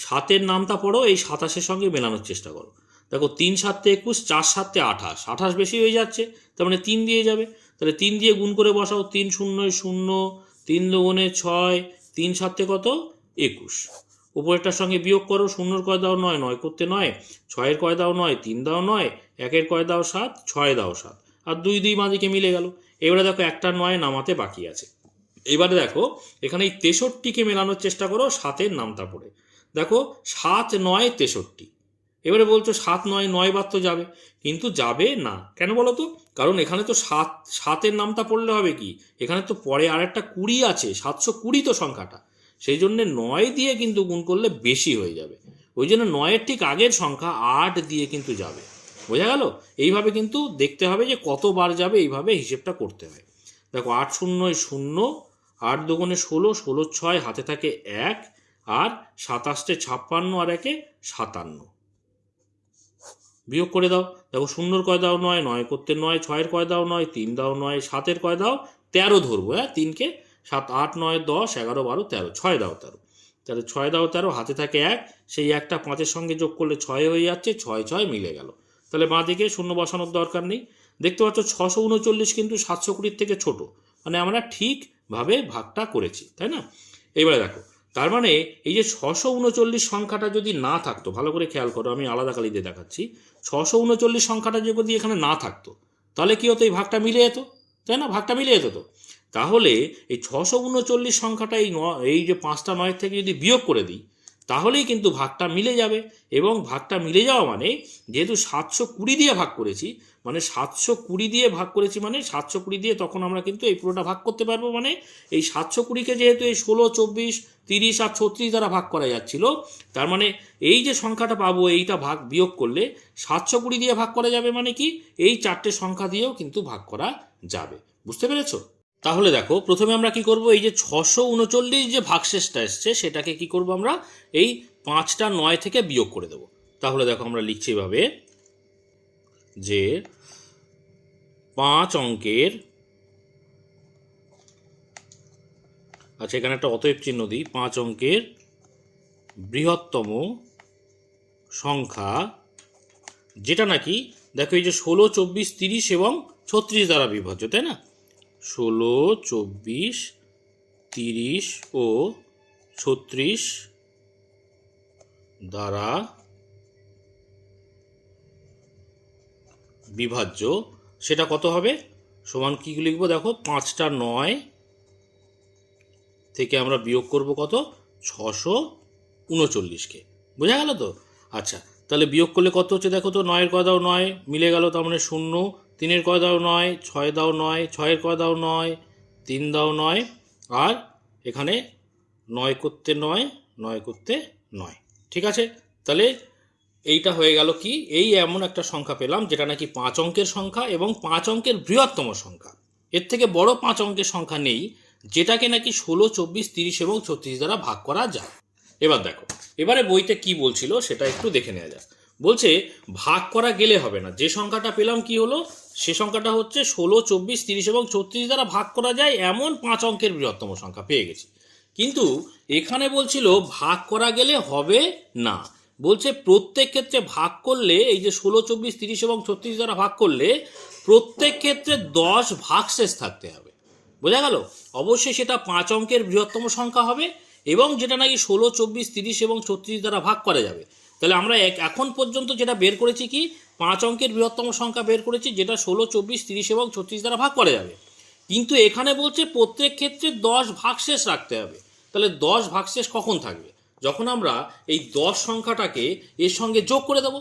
7-এর নামটা পড়ো, এই 27-এর সঙ্গে মেলানোর চেষ্টা করো। দেখো 3 7 21, 4 7 28, 28 বেশি হয়ে যাচ্ছে, তার মানে 3 দিয়ে যাবে। তাহলে 3 দিয়ে গুণ করে বসাও, 3 0 0, 3 2 6, 3 7 কত 21। উপরেরটার সঙ্গে বিয়োগ করো, 0-র কয় দাও 9, 9 করতে 9, 6-এর কয় দাও 9, 3 দাও 9, 1-এর কয় দাও 7, 6 দাও 7, আর 2 2 বাঁদিকে মিলে গেল। এবারে দেখো একটা 9 নামাতে বাকি আছে। এবারে দেখো এখানে এই 63কে মেলানোর চেষ্টা করো 7-এর নামটা পড়ে। দেখো 7 9 63। এবারে বলছো 7 9 9 বার তো যাবে, কিন্তু যাবে না কেন বলো তো? কারণ এখানে তো 7-এর নামটা পড়লে হবে কি, এখানে তো পরে আর একটা 20 আছে, 720 তো সংখ্যাটা, সেই জন্য 9 দিয়ে কিন্তু গুণ করলে বেশি হয়ে যাবে। ওই জন্য 9-এর ঠিক আগের সংখ্যা 8 দিয়ে কিন্তু যাবে। বোঝা গেল? এইভাবে কিন্তু দেখতে হবে যে কতবার যাবে, এইভাবে হিসেবটা করতে হয়। দেখো 8 0 0, 8 2 16, 16 6 হাতে থাকে 1, আর 27 56 আর 1 57। বিয়োগ করে দাও। দেখো 0-র কয় দাও 9, 9 করতে 9, 6-এর কয় দাও 9, 3 দাও 9, 7-এর কয় দাও 13 ধরবো, হ্যাঁ 3কে 7 8 9 10 11 12 13, 6 দাও 13। তাহলে 6 দাও 13, হাতে থাকে 1, সেই একটা 5-এর সঙ্গে যোগ করলে 6 হয়ে যাচ্ছে, 6 6 মিলে গেল। তাহলে বাঁ দিকে শূন্য বসানোর দরকার নেই। দেখতে পাচ্ছ 639 কিন্তু 720 থেকে ছোট, মানে আমরা ঠিকভাবে ভাগটা করেছি, তাই না? এবারে দেখো তার মানে এই যে 639 সংখ্যাটা যদি না থাকতো, ভালো করে খেয়াল করো, আমি আলাদা কালি দিয়ে দেখাচ্ছি, 639 সংখ্যাটা যদি এখানে না থাকতো তাহলে কি হতো? এই ভাগটা মিলে যেত, তাই না? ভাগটা মিলে যেত তো। তাহলে এই 639 সংখ্যাটা এই যে 5টা 9 থেকে যদি বিয়োগ করে দিই তাহলেই কিন্তু ভাগটা মিলে যাবে। এবং ভাগটা মিলে যাওয়া মানে, যেহেতু 720 দিয়ে ভাগ করেছি, মানে 720 দিয়ে ভাগ করেছি মানে 720 দিয়ে তখন আমরা কিন্তু এই পুরোটা ভাগ করতে পারবো। মানে এই 720কে যেহেতু এই 16 24 30 আর 36 দ্বারা ভাগ করা যাচ্ছিল, তার মানে এই যে সংখ্যাটা পাবো এইটা ভাগ বিয়োগ করলে 720 দিয়ে ভাগ করা যাবে, মানে কি এই 4টে সংখ্যা দিয়েও কিন্তু ভাগ করা যাবে। বুঝতে পেরেছো? তাহলে দেখো প্রথমে আমরা কি করব, এই যে 639 যে ভাগশেষটা এসছে সেটাকে কি করব আমরা, এই 5টা 9 থেকে বিয়োগ করে দেব। তাহলে দেখো আমরা লিখছি এভাবে যে 5 অঙ্কের, আচ্ছা এখানে একটা অতএব চিহ্ন দিই, 5 অঙ্কের বৃহত্তম সংখ্যা যেটা নাকি, দেখো এই যে 16 24 30 এবং 36 দ্বারা বিভাজ্য, তাই না? 16 24 30 ও 36 দ্বারা বিভাজ্য, সেটা কত হবে? সমান কি লিখবো, দেখো 5টা 9 থেকে আমরা বিয়োগ করব কত, 639কে। বোঝা গেল তো? আচ্ছা তাহলে বিয়োগ করলে কত হচ্ছে দেখো তো, 9-এর কয় দাও 9 মিলে গেল, তার মানে 0, 3-এর কয় দাও 9, 6 দাও 9, 6-এর কয় দাও 9, 3 দাও 9, আর এখানে 9 করতে 9, 9 করতে 9। ঠিক আছে, তাহলে এইটা হয়ে গেল কি, এই এমন একটা সংখ্যা পেলাম যেটা নাকি 5 অঙ্কের সংখ্যা এবং 5 অঙ্কের বৃহত্তম সংখ্যা। এর থেকে বড় 5 অঙ্কের সংখ্যা নেই যেটাকে নাকি 16 24 30 এবং 36 দ্বারা ভাগ করা যায়। এবার দেখো এবারে বইতে কি বলছিল সেটা একটু দেখে নেওয়া যাক। বলছে ভাগ করা গেলে হবে না, যে সংখ্যাটা পেলাম কি হলো, সে সংখ্যাটা হচ্ছে 16 24 30 এবং 36 দ্বারা ভাগ করা যায় এমন 5 অঙ্কের বৃহত্তম সংখ্যা পেয়ে গেছি। কিন্তু এখানে বলছিল ভাগ করা গেলে হবে না, বলছে প্রত্যেক ক্ষেত্রে ভাগ করলে, এই যে 16 24 30 এবং 36 দ্বারা ভাগ করলে প্রত্যেক ক্ষেত্রে 10 ভাগশেষ থাকতে হবে। বোঝা গেল? অবশ্যই সেটা 5 অঙ্কের বৃহত্তম সংখ্যা হবে এবং যেটা নাকি 16 24 30 এবং 36 দ্বারা ভাগ করা যাবে। তাহলে আমরা এখন পর্যন্ত যেটা বের করেছি কি, 5 অঙ্কের বৃহত্তম সংখ্যা বের করেছি যেটা 16 24 30 এবং 36 দ্বারা ভাগ করা যাবে। কিন্তু এখানে বলছে প্রত্যেক ক্ষেত্রে 10 ভাগশেষ রাখতে হবে। তাহলে 10 ভাগশেষ কখন থাকবে? যখন আমরা এই 10 সংখ্যাটাকে এর সঙ্গে যোগ করে দেবো।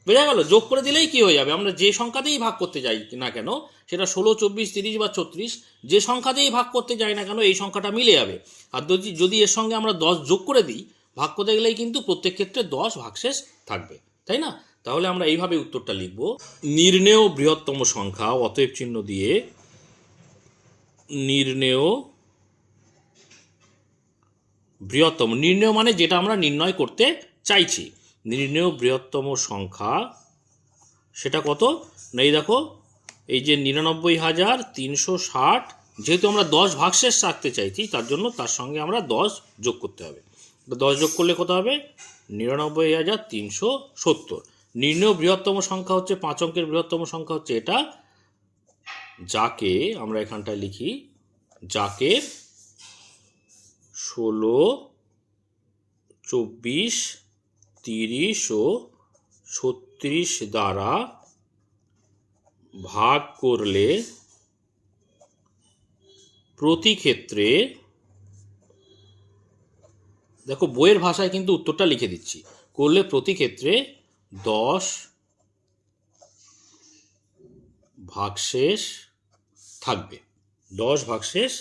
বোঝা গেল? যোগ করে দিলেই কি হয়ে যাবে, আমরা যে সংখ্যাতেই ভাগ করতে যাই না কেন, সেটা 16 24 30 বা 36, যে সংখ্যাতেই ভাগ করতে যাই না কেন এই সংখ্যাটা মিলে যাবে। আর যদি এর সঙ্গে আমরা 10 যোগ করে দিই, ভাগ করতে গেলেই কিন্তু প্রত্যেক ক্ষেত্রে 10 ভাগশেষ থাকবে, তাই না? তাহলে আমরা এইভাবে উত্তরটা লিখব, নির্ণেয় বৃহত্তম সংখ্যা, অতএব চিহ্ন দিয়ে নির্ণেয় বৃহত্তম, নির্ণেয় মানে যেটা আমরা নির্ণয় করতে চাইছি, নির্ণেয় বৃহত্তম সংখ্যা সেটা কত না, এই দেখো এই যে 99,360, যেহেতু আমরা 10 ভাগশেষ রাখতে চাইছি তার জন্য তার সঙ্গে আমরা 10 যোগ করতে হবে। 10 যোগ করলে কত হবে? 99,370। নির্ণয় বৃহত্তম সংখ্যা হচ্ছে 5 অঙ্কের বৃহত্তম সংখ্যা হচ্ছে এটা, যাকে আমরা এখানটায় লিখি, যাকে 16, 24, 30 ও 36 দ্বারা ভাগ করলে প্রতি ক্ষেত্রে, দেখো বইয়ের ভাষায় কিন্তু উত্তরটা লিখে দিচ্ছি, করলে প্রতি ক্ষেত্রে 10 ভাগশেষ থাকবে, 10 ভাগশেষ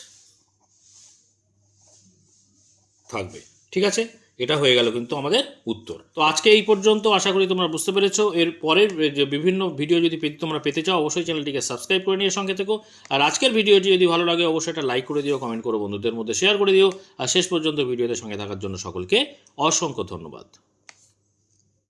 থাকবে। ঠিক আছে, এটা হয়ে গেল কিন্তু আমাদের উত্তর। তো আজকে এই পর্যন্ত, আশা করি তোমরা বুঝতে পেরেছো। এর পরের যে বিভিন্ন ভিডিও যদি তোমরা পেতে চাও, অবশ্যই চ্যানেলটিকে সাবস্ক্রাইব করে নিয়ে সঙ্গে থেকো। আর আজকের ভিডিওটি যদি ভালো লাগে অবশ্যই একটা লাইক করে দিও, কমেন্ট করো, বন্ধুদের মধ্যে শেয়ার করে দিও। আর শেষ পর্যন্ত ভিডিওতে সঙ্গে থাকার জন্য সকলকে অসংখ্য ধন্যবাদ।